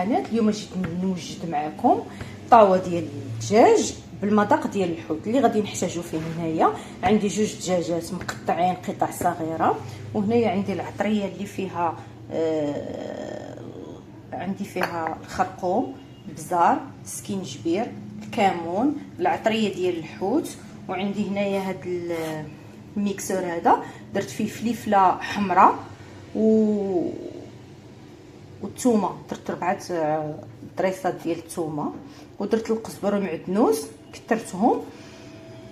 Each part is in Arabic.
القناه. اليوم جيت نوجد معكم طاوه ديال الدجاج بالمذاق ديال الحوت. اللي غادي نحتاجو فيه هنايا عندي جوج دجاجات مقطعين قطع صغيره، وهنايا عندي العطريه اللي فيها عندي فيها الخرقوم، البزار، السكينجبير، الكمون، العطريه ديال الحوت. وعندي هنايا هاد الميكسور هذا درت فيه فليفله حمراء والثومه، درت 4 دريسات ديال الثومه، ودرت القزبر والمعدنوس كثرتهم.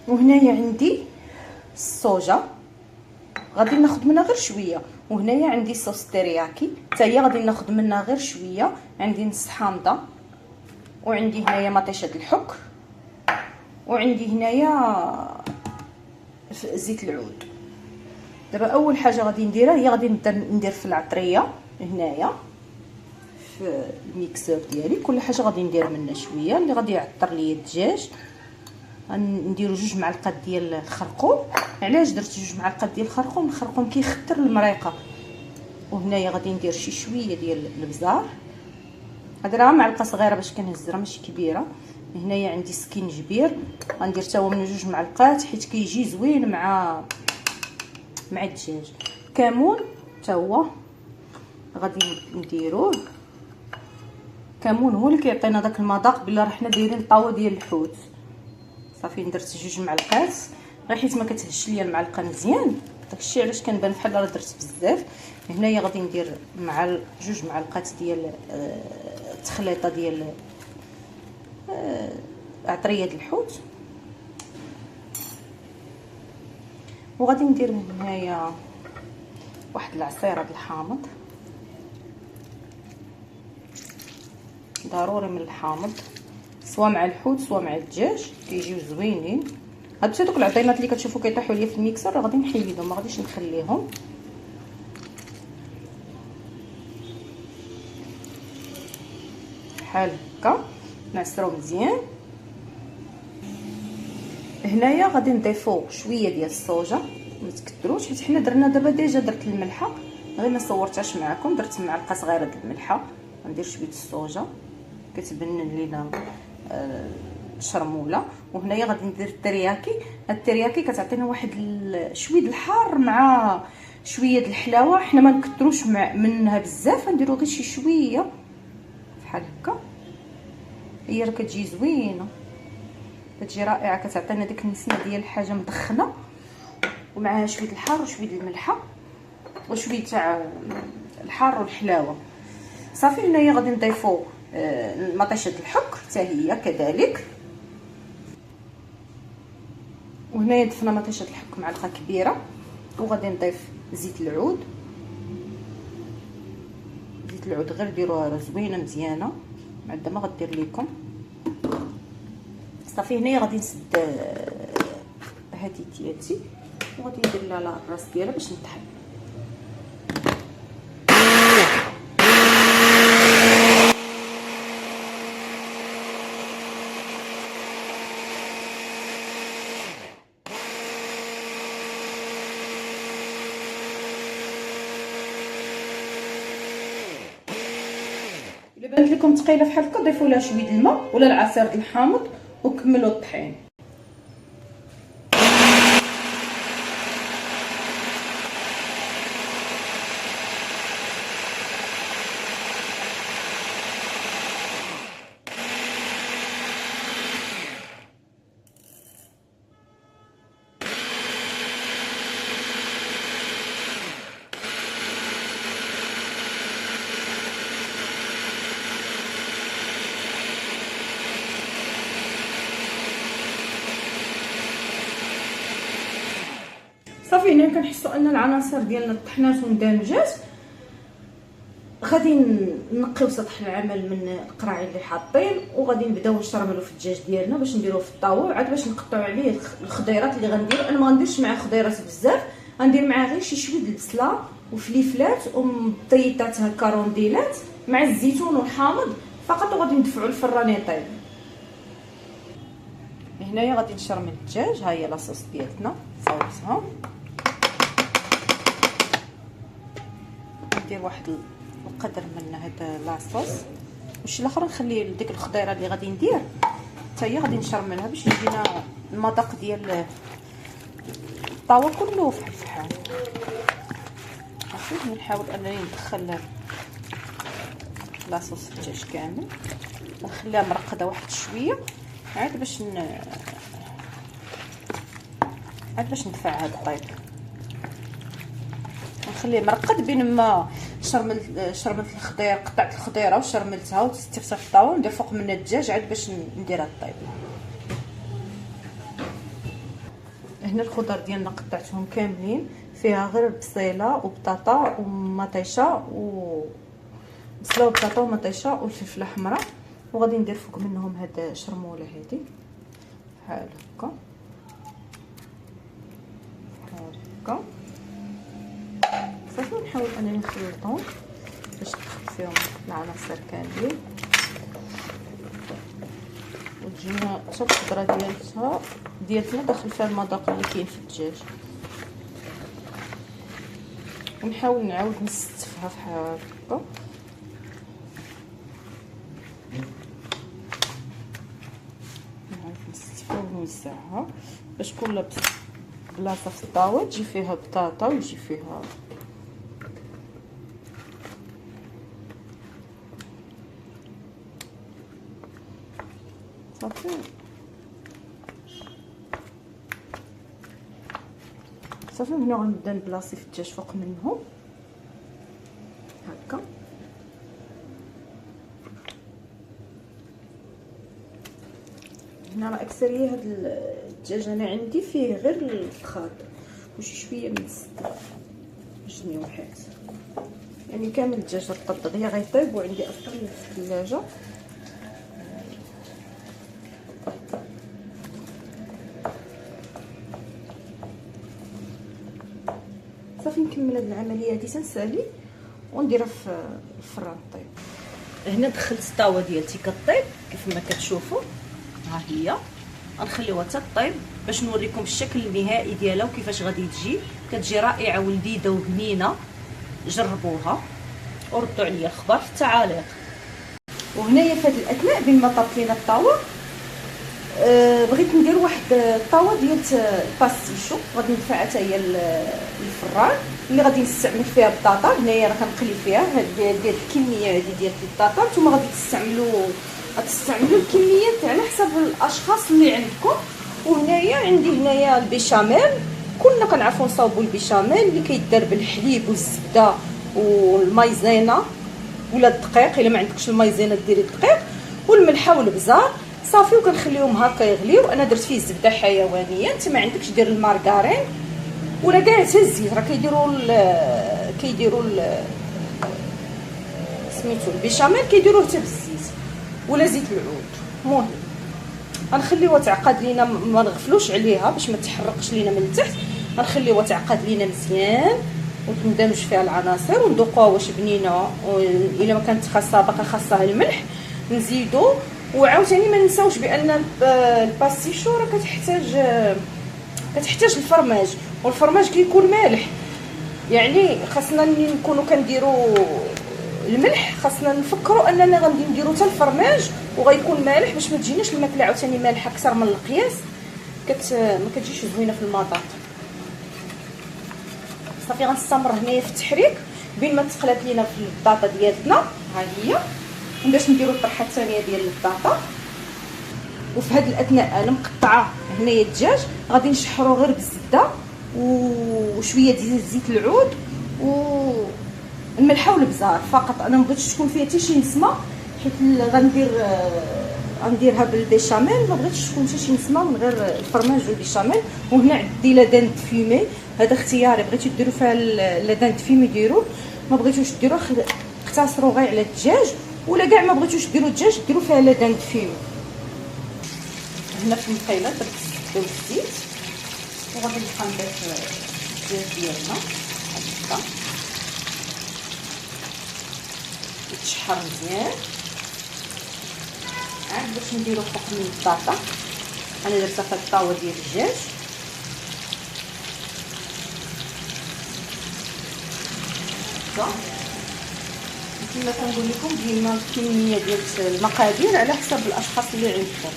وهنايا عندي الصوجا غادي ناخذ منها غير شويه، وهنايا عندي صوص تيرياكي حتى هي غادي ناخذ منها غير شويه. عندي نص حامضه، وعندي هنايا مطيشه الحك، وعندي هنايا زيت العود. دابا اول حاجه غادي نديرها هي غادي نبدا ندير في العطريه هنايا في الميكسور ديالي. كل حاجه غادي ندير منها شويه اللي غادي يعطر ليا الدجاج. غنديروا 2 معالق ديال الخرقوم. علاش درت 2 معالق ديال الخرقوم؟ الخرقوم كيخطر المريقه. وهنايا غادي ندير شي شويه ديال البزار، هاد راه معلقه صغيره باش كنهزرها ماشي كبيره. هنايا عندي سكينجبير غندير حتى هو من 2 معلقات حيت كيجي زوين مع الدجاج. كمون حتى هو غادي نديروه. كمون هو اللي كيعطينا داك المذاق بلا راه حنا دايرين طاوه ديال الحوت. صافي درت 2 معلقات غير حيت ما كتهش ليا المعلقه مزيان، داكشي علاش كنبان بحال راه درت بزاف. هنايا غادي ندير مع 2 معلقات ديال التخليطه ديال عطريه الحوت، وغادي ندير هنايا واحد العصيره د الحامض. ضروري من الحامض سواء مع الحوت سواء مع الدجاج كيجيو زوينين. هاد دوك العطينات اللي كتشوفوا كيطيحوا ليا في الميكسر راه غادي نحيدهم، ما غاديش نخليهم. بحال هكا نعصرو مزيان. هنايا غادي نضيفو شويه ديال الصوجا، ما تكثروش حيت حنا درنا دابا ديجا. درت الملحه غير ما صورتهاش معكم، درت معلقه صغيره ديال الملحه. غندير شويه الصوجا كتبنن لينا الشرموله. وهنايا غادي ندير الترياكي. الترياكي كتعطينا واحد شويه الحار مع شويه الحلاوه. حنا ما نكثروش منها بزاف، نديرو غير شي شويه بحال هكا. هي راه كتجي زوينه، كتجي رائعه، كتعطينا ديك النسمه ديال الحاجه مدخنه ومعها شويه الحار وشويه الملحه وشويه تاع الحار والحلاوه. صافي هنايا غادي نضيفو مطيشه الحك حتى هي كذلك. وهنايا ضفنا مطيشه الحك معلقه كبيره، وغادي نضيف زيت العود. زيت العود غير ديروها زوينه مزيانه، بعدا ما غدير لكم. صافي هنايا غادي نسد هادي ديالتي وغادي ندير لها على الراس ديالها باش نطحن. الا بانت لكم ثقيله بحال هكا ضيفوا لها شويه الماء ولا العصير د الحامض وكملوا الطحين. صافي هنا كنحسوا ان العناصر ديالنا طحنات واندمجات. غادي نقيو سطح العمل من القراعي اللي حاطين، وغادي نبداو نشرملو في الدجاج ديالنا باش نديروه في الطاوه. عاد باش نقطعوا عليه الخضيرات اللي غنديرو. انا ما غنديرش معاه خضيرات بزاف، غندير معاه غير شي شويه البصله وفليفلات ومطيطات هكا رونديلات مع الزيتون والحامض فقط، وغادي ندفعوا الفران يطيب. هنايا غادي نشرمل الدجاج. ها هي لاصوص ديالتنا صوصها. ندير واحد القدر من هذا لاصوص وشي الاخر نخلي ديك الخضيره اللي غادي ندير حتى هي غادي نشرملها باش يجينا المذاق ديال الطاوه كله فحال فحال. صافي نحاول انني ندخل لاصوص الدجاج كامل ونخليها مرقده واحد شويه عاد باش ندفع هذا الطيب. نخليه مرقد بين ما شرملت الخضير، قطعت الخضيره وشرملتها وتستفسر في الطاوه وندير فوق منها الدجاج عاد باش ندير هذا الطيب. هنا الخضر ديالنا قطعتهم كاملين، فيها غير بصيله وبطاطا ومطيشه بصله وبطاطا ومطيشه والفلفله حمراء، وغادي ندير فوق منهم هاد شرموله هادي بحال هكا بحال هكا. صافي نحاول انني نخلطهم باش ندخل فيهم العناصر كاملين وتجينا حتى الخضره ديالتنا داخل فيها المذاق اللي كاين في الدجاج. ونحاول نعاود نستفها بحال هكا نستفها ونوزعها باش كل بلاصه في الطاوه تجي فيها بطاطا ويجي فيها صافي. صافي هنا غنبدا نبلاصي في الدجاج فوق منهم هكا. هنا راه اكثريه هاد الدجاج انا عندي فيه غير الفخاد وشي شويه من الزبده جنيوحات، يعني كامل الدجاج رطب دغيا غيطيب وعندي اصلا في الثلاجه. صافي نكمل هاد العمليه هادي تنسالي ونديرها في الفران طيب. هنا دخلت الطاوه ديالتي كطيب كيف ما كتشوفوا، ها هي غنخليوها حتى طيب باش نوريكم الشكل النهائي ديالها وكيفاش غادي تجي. كتجي رائعه ولذيذه وبنينه، جربوها وردوا عليا الخبر في التعاليق. وهنايا في هذه الاثناء بين ما طابت لينا الطاوه بغيت ندير واحد الطاوه ديال الباستيشو غادي ندفعها حتى هي للفران اللي غادي نستعمل فيها البطاطا. هنايا راه كنقلي فيها ديال الكميه هذه ديال البطاطا، نتوما غادي تستعملوا الكميات على حسب الاشخاص اللي عندكم. وهنايا عندي البيشاميل، كلنا كنعرفوا نصاوبوا البيشاميل اللي كيدار بالحليب والزبده والمايزينا ولا الدقيق، الا ما عندكش المايزينا ديري الدقيق والملحه والبزار صافي، وكنخليهم هكا يغليو. انا درت فيه زبده حيوانيه، انت ما عندكش دير المارغرين ولا كاع حتى الزيت، راه كيديروا سميتو البيشاميل كيديروه حتى بالزيت ولا زيت العود. المهم غنخليوها تعقد لينا، ما نغفلوش عليها باش ما تحرقش لينا من التحت. غنخليوها تعقد لينا مزيان وتندمج فيها العناصر وندوقوها واش بنينه. الا ما كانت خاصها الملح نزيدو. وعاوتاني ما ننساوش بان الباستيشو راه كتحتاج الفرماج، والفرماج كيكون مالح، يعني خاصنا نكونوا كنديروا الملح، خاصنا نفكروا اننا غادي نديروا حتى الفرماج وغيكون مالح باش ما تجيناش الماكله عاوتاني مالحه اكثر من القياس، ما كتجيش زوينه في المذاق. صافي غنستمر هنايا في التحريك بين ما تقلات لينا في البطاطا ديالتنا. ها هي باش نديروا الطرحه الثانيه ديال البطاطا. وفي هذه الاثناء انا مقطعه هنايا الدجاج، غادي نشحرو غير بالزبده وشويه ديال زيت العود والملحه والبزار فقط. انا ما بغيتش تكون فيها حتى شي نسمه حيت غنديرها بالبيشاميل، ما بغيتش تكون حتى شي نسمه من غير الفرماج والبيشاميل. وهنا عندي لادان فيمي، هذا اختياري، بغيتو ديروا فيها لادان فيمي ديروه، ما بغيتوش ديروه اقتصروا غير على الدجاج، ولا كاع ما بغيتوش ديروا الدجاج ديروا فيها لادان فيمي. هنا في المقيله درت الزيت وغادي نبقى نضيف الدجاج ديالنا هكا يتشحر مزيان عاد باش نديرو فوق من البطاطا. انا درتها في الطاوه ديال الدجاج كما كنقول لكم ديما الكميه ديال المقادير على حسب الاشخاص اللي عندكم.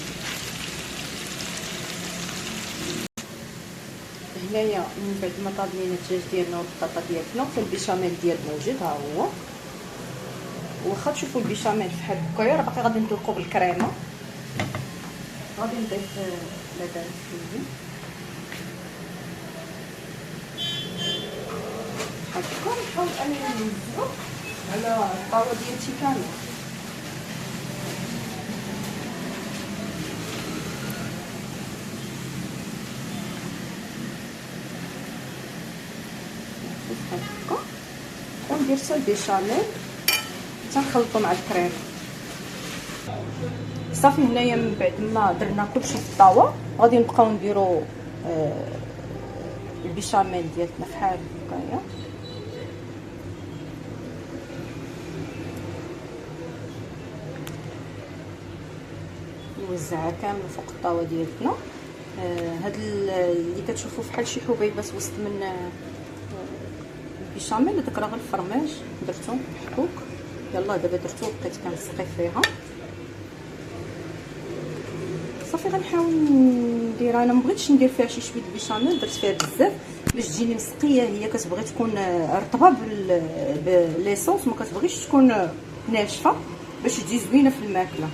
هنايا من بعد ما طابلين الدجاج ديالنا والبطاطا ديالنا، فالبيشاميل ديالنا وجد ها هو. واخا تشوفوا البيشاميل فحال هكايا راه باقي غادي ندلقو بالكريمه. غادي نضيف لبن فيه هكا، نحاول انني نوزعو على الطاوه ديالتي كامله. هكا وندير حتى البيشاميل تنخلطو مع الكريمه. صافي هنايا من بعد ما درنا كلشي في الطاوه غادي نبقاو نديرو البيشاميل ديالنا فحال هكايا. نوزعها كامله فوق الطاوه ديالتنا. هاد اللي كتشوفوا فحال شي حبيبات وسط من البيشاميل هذاك راه غير الفرماج درتو محكوك. يلا دابا درتو بقيت كنسقي فيها. صافي غنحاول ندير، انا مبغيتش ندير فيها شي شويه البيشاميل، درت فيها بزاف باش تجيني مسقيه. هي كتبغي تكون رطبه بالليسونس، ما كتبغيش تكون ناشفه باش تجي زوينه في الماكله.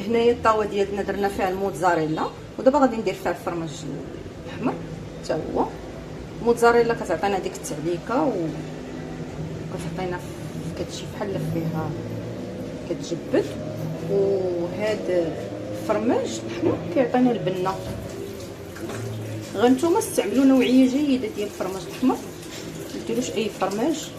هنايا الطاوه ديالنا درنا فيها الموتزاريلا، ودابا غادي ندير فيها الفرماج الاحمر حتى هو. الموتزاريلا كتعطينا ديك التعليكه وكتعطينا كتجي بحال فيها كتجبد. وهاد الفرماج الاحمر كيعطينا البنه. غنتوما استعملوا نوعيه جيده ديال الفرماج الاحمر، ما ديروش اي فرماج.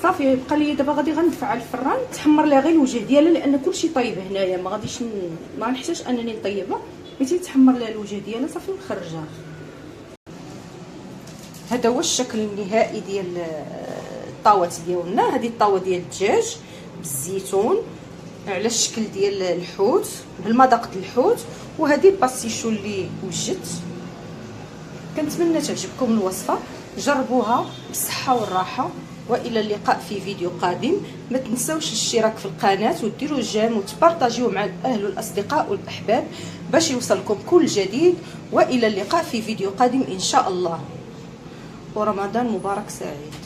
صافي بقى لي دابا غادي غندفع على الفران تحمر ليها غير الوجه ديالها، لان كلشي طايب هنايا ما غاديش ما نحتاجش انني نطيبها، بغيتي تحمر ليها الوجه ديالها صافي نخرجها. هذا هو الشكل النهائي ديال الطاوات ديالنا. هذه الطاوه ديال الدجاج بالزيتون على الشكل ديال الحوت بالمذاق ديال الحوت، وهذه الباستيشو اللي وجدت. كنتمنى تعجبكم الوصفه، جربوها بالصحه والراحه، والى اللقاء في فيديو قادم. ما تنسوش الاشتراك في القناه وديروا جيم وتبارطاجيو مع الاهل والاصدقاء والاحباب باش يوصلكم كل جديد، والى اللقاء في فيديو قادم ان شاء الله، ورمضان مبارك سعيد.